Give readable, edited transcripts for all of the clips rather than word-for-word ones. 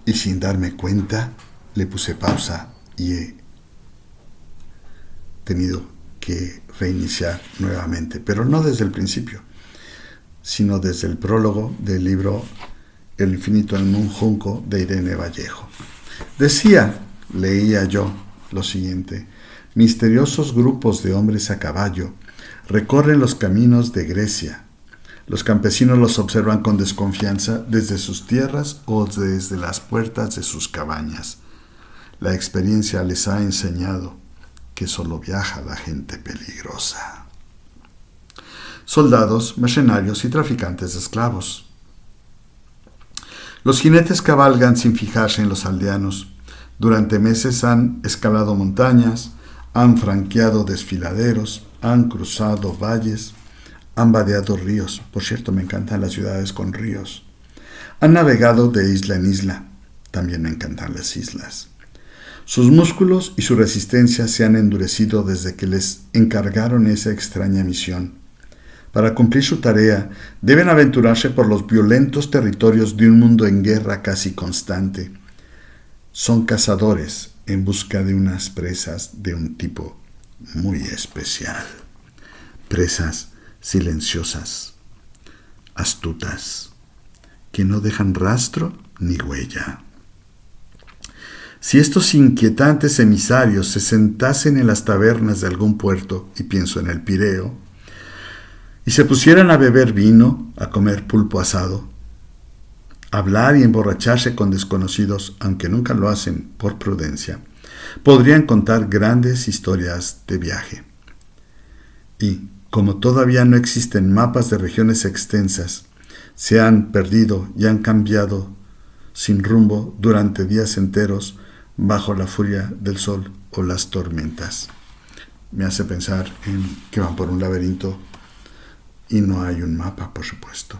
y sin darme cuenta le puse pausa y he tenido que reiniciar nuevamente, pero no desde el principio, sino desde el prólogo del libro El infinito en un junco de Irene Vallejo. Leía yo lo siguiente: misteriosos grupos de hombres a caballo recorren los caminos de Grecia. Los campesinos los observan con desconfianza desde sus tierras o desde las puertas de sus cabañas. La experiencia les ha enseñado que solo viaja la gente peligrosa. Soldados, mercenarios y traficantes de esclavos. Los jinetes cabalgan sin fijarse en los aldeanos. Durante meses han escalado montañas, han franqueado desfiladeros, han cruzado valles, han vadeado ríos. Por cierto, me encantan las ciudades con ríos. Han navegado de isla en isla. También me encantan las islas. Sus músculos y su resistencia se han endurecido desde que les encargaron esa extraña misión. Para cumplir su tarea, deben aventurarse por los violentos territorios de un mundo en guerra casi constante. Son cazadores en busca de unas presas de un tipo muy especial. Presas silenciosas, astutas, que no dejan rastro ni huella. Si estos inquietantes emisarios se sentasen en las tabernas de algún puerto, y pienso en el Pireo, y se pusieran a beber vino, a comer pulpo asado, a hablar y emborracharse con desconocidos, aunque nunca lo hacen por prudencia, podrían contar grandes historias de viaje. Y, como todavía no existen mapas de regiones extensas, se han perdido y han cambiado sin rumbo durante días enteros bajo la furia del sol o las tormentas. Me hace pensar en que van por un laberinto y no hay un mapa, por supuesto.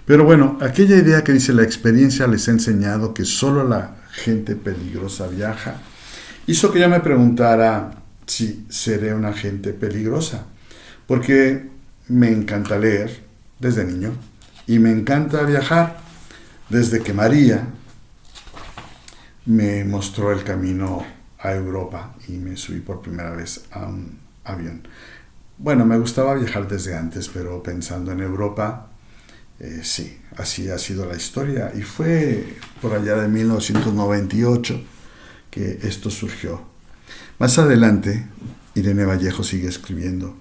Pero bueno, aquella idea que dice la experiencia les ha enseñado que solo la gente peligrosa viaja, hizo que yo me preguntara si seré una gente peligrosa. Porque me encanta leer desde niño y me encanta viajar desde que María me mostró el camino a Europa y me subí por primera vez a un avión. Bueno, me gustaba viajar desde antes, pero pensando en Europa, sí, así ha sido la historia. Y fue por allá de 1998 que esto surgió. Más adelante, Irene Vallejo sigue escribiendo: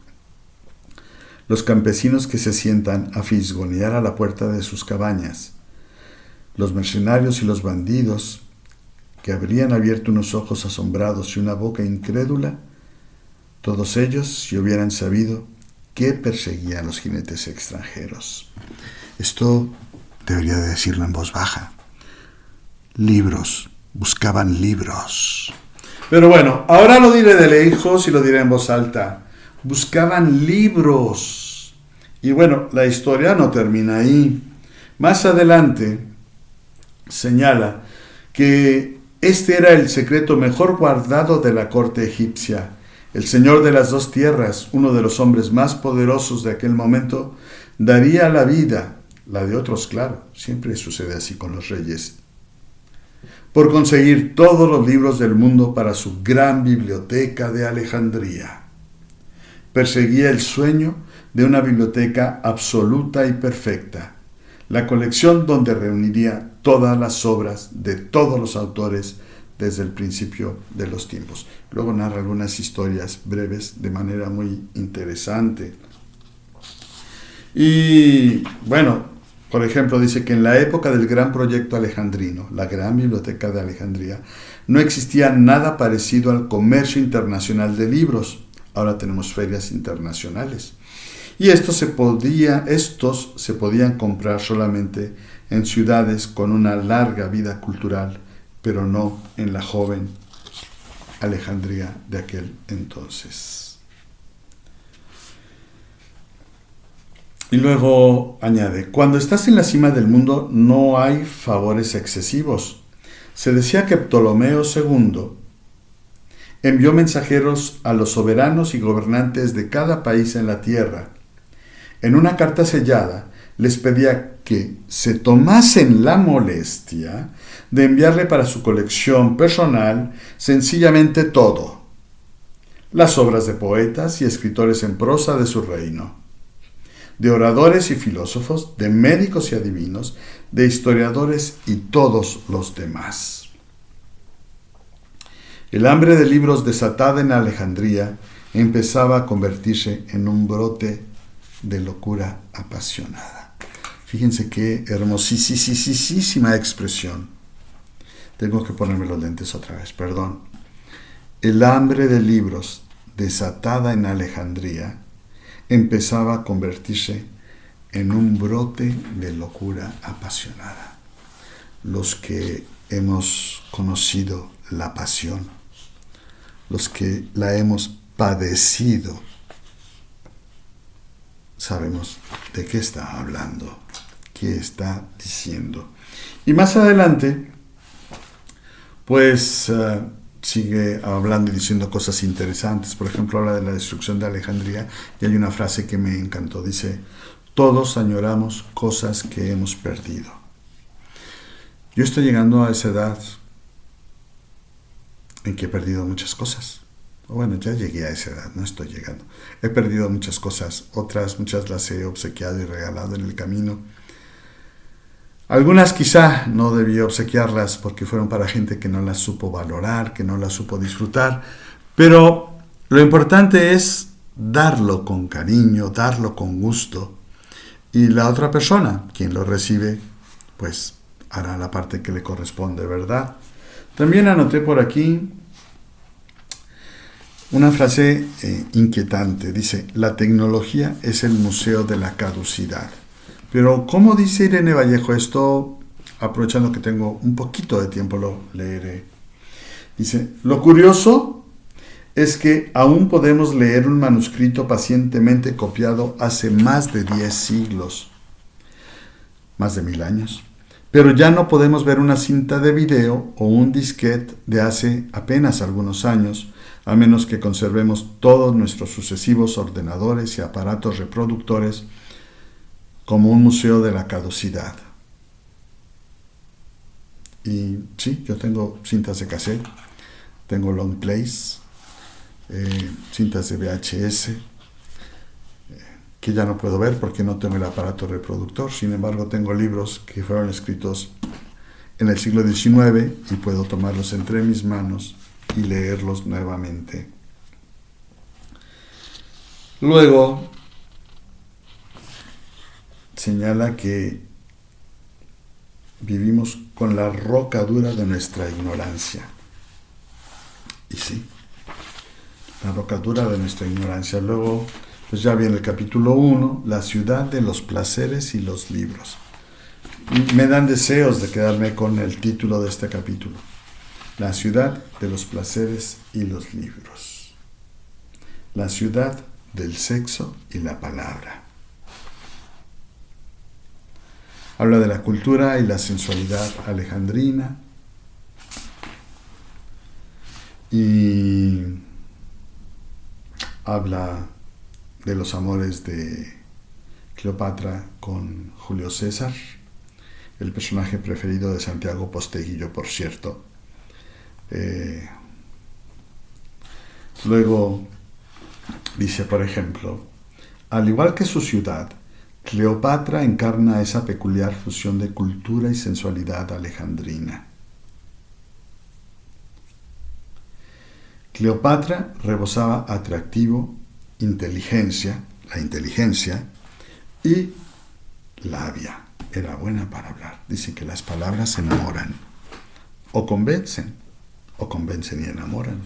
los campesinos que se sientan a fisgonear a la puerta de sus cabañas, los mercenarios y los bandidos que habrían abierto unos ojos asombrados y una boca incrédula, todos ellos, si hubieran sabido, que perseguía a los jinetes extranjeros. Esto debería de decirlo en voz baja. Libros, buscaban libros. Pero bueno, ahora lo diré de lejos y lo diré en voz alta. Buscaban libros. Y bueno, la historia no termina ahí. Más adelante señala que este era el secreto mejor guardado de la corte egipcia. El señor de las dos tierras, uno de los hombres más poderosos de aquel momento, daría la vida, la de otros, claro, siempre sucede así con los reyes, por conseguir todos los libros del mundo para su gran biblioteca de Alejandría. Perseguía el sueño de una biblioteca absoluta y perfecta, la colección donde reuniría todas las obras de todos los autores desde el principio de los tiempos. Luego narra algunas historias breves de manera muy interesante. Y bueno, por ejemplo, dice que en la época del gran proyecto alejandrino, la gran biblioteca de Alejandría, no existía nada parecido al comercio internacional de libros. Ahora tenemos ferias internacionales. Y estos se podían comprar solamente en ciudades con una larga vida cultural, pero no en la joven Alejandría de aquel entonces. Y luego añade: cuando estás en la cima del mundo no hay favores excesivos. Se decía que Ptolomeo II envió mensajeros a los soberanos y gobernantes de cada país en la tierra. En una carta sellada les pedía que se tomasen la molestia de enviarle para su colección personal sencillamente todo: las obras de poetas y escritores en prosa de su reino, de oradores y filósofos, de médicos y adivinos, de historiadores y todos los demás. El hambre de libros desatada en Alejandría empezaba a convertirse en un brote de locura apasionada. Fíjense qué hermosísima expresión. Tengo que ponerme los lentes otra vez, perdón. El hambre de libros desatada en Alejandría empezaba a convertirse en un brote de locura apasionada. Los que hemos conocido la pasión, los que la hemos padecido, sabemos de qué está hablando, qué está diciendo. Y más adelante, pues sigue hablando y diciendo cosas interesantes. Por ejemplo, habla de la destrucción de Alejandría y hay una frase que me encantó. Dice: todos añoramos cosas que hemos perdido. Yo estoy llegando a esa edad en que he perdido muchas cosas. Bueno, ya llegué a esa edad, no estoy llegando. He perdido muchas cosas, otras muchas las he obsequiado y regalado en el camino. Algunas quizá no debí obsequiarlas porque fueron para gente que no las supo valorar, que no las supo disfrutar, pero lo importante es darlo con cariño, darlo con gusto, y la otra persona, quien lo recibe, pues hará la parte que le corresponde, ¿verdad? También anoté por aquí una frase inquietante. Dice: la tecnología es el museo de la caducidad. Pero ¿cómo dice Irene Vallejo esto? Aprovechando que tengo un poquito de tiempo, lo leeré. Dice: lo curioso es que aún podemos leer un manuscrito pacientemente copiado hace más de 10 siglos, más de 1000 años. Pero ya no podemos ver una cinta de video o un disquete de hace apenas algunos años, a menos que conservemos todos nuestros sucesivos ordenadores y aparatos reproductores como un museo de la caducidad. Y sí, yo tengo cintas de cassette, tengo long plays, cintas de VHS, que ya no puedo ver porque no tengo el aparato reproductor. Sin embargo, tengo libros que fueron escritos en el siglo XIX y puedo tomarlos entre mis manos y leerlos nuevamente. Luego señala que vivimos con la roca dura de nuestra ignorancia. Y sí, la roca dura de nuestra ignorancia. Luego, pues ya viene el capítulo 1, la ciudad de los placeres y los libros. Y me dan deseos de quedarme con el título de este capítulo: la ciudad de los placeres y los libros. La ciudad del sexo y la palabra. Habla de la cultura y la sensualidad alejandrina y habla de los amores de Cleopatra con Julio César, el personaje preferido de Santiago Posteguillo, por cierto. Luego dice, por ejemplo: al igual que su ciudad, Cleopatra encarna esa peculiar fusión de cultura y sensualidad alejandrina. Cleopatra rebosaba atractivo, la inteligencia y labia. Era buena para hablar. Dice que las palabras enamoran, o convencen y enamoran.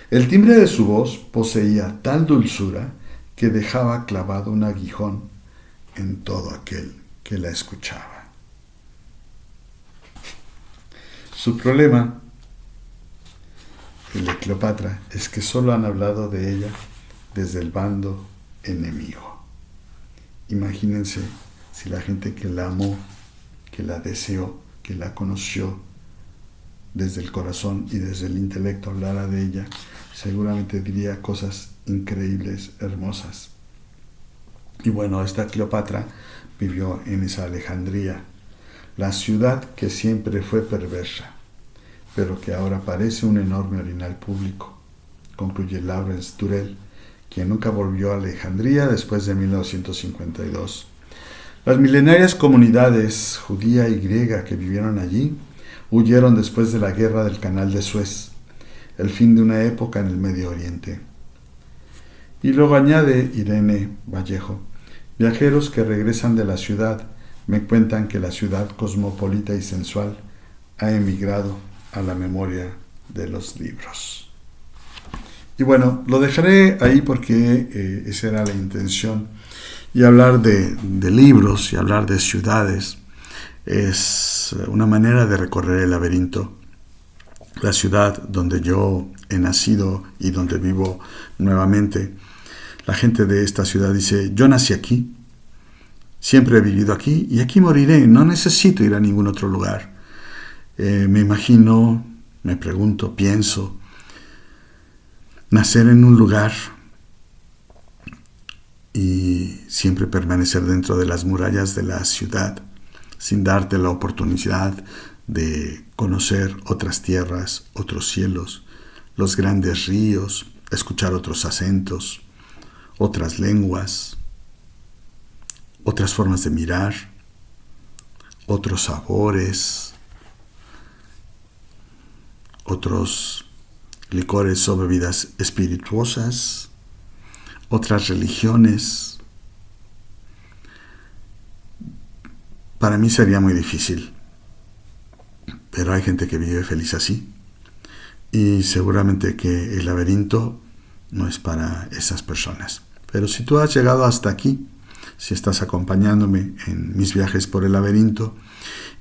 El timbre de su voz poseía tal dulzura que dejaba clavado un aguijón en todo aquel que la escuchaba. Su problema, el de Cleopatra, es que solo han hablado de ella desde el bando enemigo. Imagínense si la gente que la amó, que la deseó, que la conoció desde el corazón y desde el intelecto hablara de ella, seguramente diría cosas increíbles, hermosas. Y bueno, esta Cleopatra vivió en esa Alejandría. la ciudad que siempre fue perversa, pero que ahora parece un enorme orinal público, concluye Lawrence Durrell, quien nunca volvió a Alejandría después de 1952. Las milenarias comunidades judía y griega que vivieron allí huyeron después de la guerra del Canal de Suez, el fin de una época en el Medio Oriente. Y luego añade Irene Vallejo, viajeros que regresan de la ciudad me cuentan que la ciudad cosmopolita y sensual ha emigrado a la memoria de los libros. Y bueno, lo dejaré ahí porque esa era la intención. Y hablar de libros y hablar de ciudades es una manera de recorrer el laberinto. La ciudad donde yo he nacido y donde vivo nuevamente. La gente de esta ciudad dice, yo nací aquí, siempre he vivido aquí y aquí moriré, no necesito ir a ningún otro lugar. Me imagino, me pregunto, pienso, nacer en un lugar y siempre permanecer dentro de las murallas de la ciudad, sin darte la oportunidad de conocer otras tierras, otros cielos, los grandes ríos, escuchar otros acentos, otras lenguas, otras formas de mirar, otros sabores, otros licores o bebidas espirituosas, otras religiones. Para mí sería muy difícil, pero hay gente que vive feliz así. Y seguramente que el laberinto no es para esas personas. Pero si tú has llegado hasta aquí, si estás acompañándome en mis viajes por el laberinto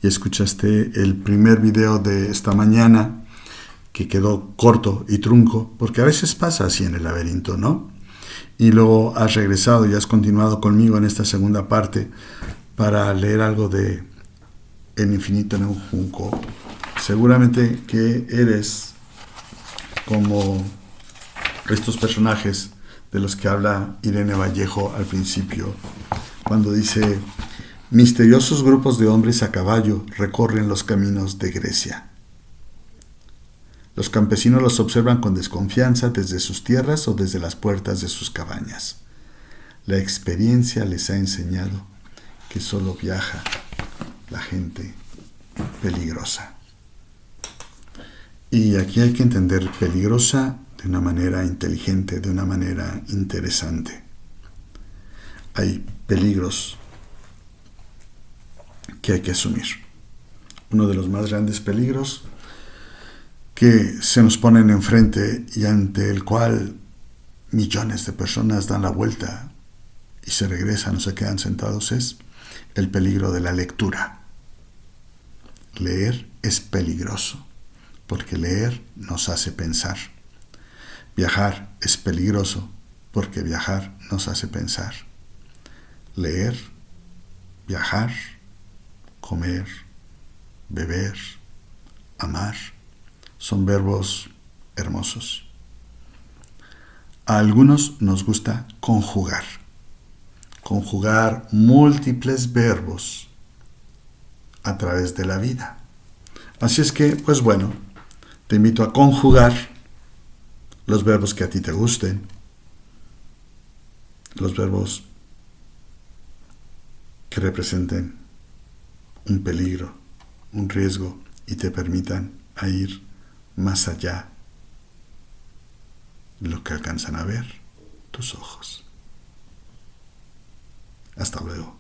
y escuchaste el primer video de esta mañana, que quedó corto y trunco, porque a veces pasa así en el laberinto, ¿no? Y luego has regresado y has continuado conmigo en esta segunda parte para leer algo de El infinito en un junco. Seguramente que eres como estos personajes de los que habla Irene Vallejo al principio, cuando dice, misteriosos grupos de hombres a caballo recorren los caminos de Grecia. Los campesinos los observan con desconfianza desde sus tierras o desde las puertas de sus cabañas. La experiencia les ha enseñado que solo viaja la gente peligrosa. Y aquí hay que entender peligrosa de una manera inteligente, de una manera interesante. Hay peligros que hay que asumir. Uno de los más grandes peligros que se nos ponen enfrente y ante el cual millones de personas dan la vuelta y se regresan o se quedan sentados es el peligro de la lectura. Leer es peligroso, porque leer nos hace pensar. Viajar es peligroso, porque viajar nos hace pensar. Leer, viajar, comer, beber, amar, son verbos hermosos. A algunos nos gusta conjugar múltiples verbos a través de la vida. Así es que, pues bueno, te invito a conjugar los verbos que a ti te gusten, los verbos que representen un peligro, un riesgo y te permitan ir más allá de lo que alcanzan a ver tus ojos. Hasta luego.